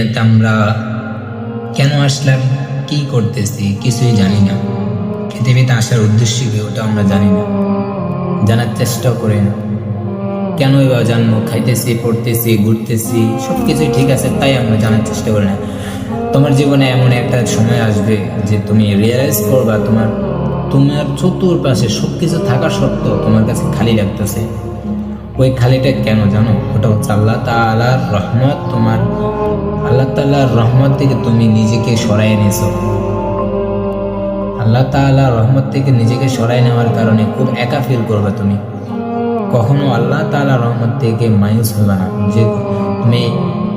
দুনিয়াতে আমরা কেন আসলাম, কি করতেছি কিছুই জানি না। পৃথিবীতে আসার উদ্দেশ্য কি ওটা আমরা জানি না, জানার চেষ্টাও করি না। কেনই বা জন্ম, খাইতেছি, পড়তেছি, ঘুরতেছি, সব কিছুই ঠিক আছে, তাই আমরা জানার চেষ্টা করি না। তোমার জীবনে এমন একটা সময় আসবে যে তুমি রিয়েলাইজ করবা তোমার তোমার চতুর্পাশে সব কিছু থাকা সত্ত্বেও তোমার কাছে খালি লাগতেছে। ওই খালিটা কেন জানো? ওটা হচ্ছে আল্লাহ তাআলার রহমত। তোমার আল্লাহ তাআলার রহমত থেকে তুমি নিজেকে সরাই নিয়েছো। আল্লাহ তাআলার রহমত থেকে নিজেকে সরাই নেওয়ার কারণে খুব একা ফিল করবে তুমি। কখনো আল্লাহ তাআলার রহমত থেকে মায়ুস হবে না। যে তুমি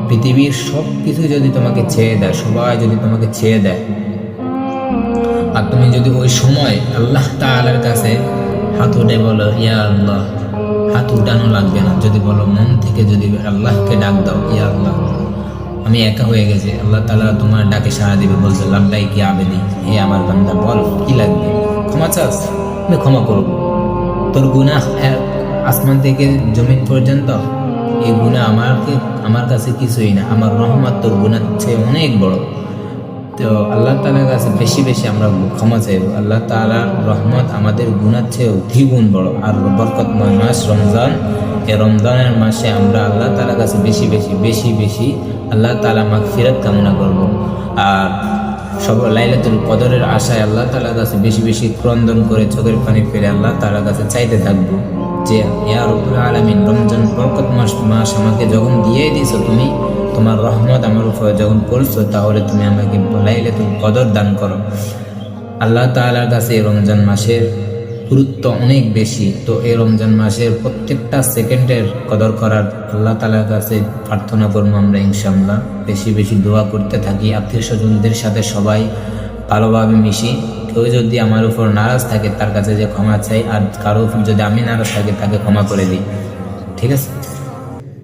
পৃথিবীর সব কিছু যদি তোমাকে ছেড়ে দেয়, সবাই যদি তোমাকে ছেড়ে দেয়, আর তুমি যদি ওই সময় আল্লাহ তাআলার কাছে হাত উঠে বলো ইয়া আল্লাহ, হাত উঠানো লাগবে না, যদি বলো মন থেকে, যদি আল্লাহকে ডাক দাও ইয়া আল্লাহ আমি একা হয়ে গেছি, আল্লাহ তাআলা তোমার ডাকে সাড়া দিবে, বলছে লাব্বাইক ইয়া আবেদি, হে আমার বান্দা বল কি লাগবে, ক্ষমা চাস, আমি ক্ষমা করব। তোর গুনাহ আসমান থেকে জমিন পর্যন্ত, এই গুনাহ আমার কাছে কিছুই না, আমার রহমত তোর গুনাহ চেয়ে অনেক বড়। তো আল্লাহ তাআলার কাছে বেশি বেশি আমরা ক্ষমা চাইব। আল্লাহ তাআলার রহমত আমাদের গুনার চেয়েও দ্বিগুণ বড়। আর বরকতময় মাস রমজান, এই রমজানের মাসে আমরা আল্লাহ তাআলার কাছে বেশি বেশি বেশি বেশি আল্লাহ তাআলা মাগফিরাত কামনা করব। আর সব লাইলাতুল কদরের আশায় আল্লাহ তাআলার কাছে বেশি বেশি ক্রন্দন করে চোখের পানি ফেলে আল্লাহ তাআলার কাছে চাইতে থাকবো যে ইয়া রব্বুল আলামিন, রমজান বরকত মাস আমাকে যখন দিয়ে দিয়েছো তুমি, তোমার রহমত আমার উপরে যখন করছো, তাহলে তুমি আমাকে লাইলাতুল কদর দান করো। আল্লাহ তাআলার কাছে এই রমজান মাসের গুরুত্ব অনেক বেশি। তো এই রমজান মাসের প্রত্যেকটা সেকেন্ডের কদর করার আল্লাহ তাআলার কাছে প্রার্থনা করবো আমরা ইনশাআল্লাহ। বেশি বেশি দোয়া করতে থাকি, আত্মীয় স্বজনদের সাথে সবাই ভালোভাবে মিশি। কেউ যদি আমার উপর নারাজ থাকে তার কাছে যে ক্ষমা চাই, আর কারো উপর যদি আমি নারাজ থাকি তাকে ক্ষমা করে দিই। ঠিক আছে।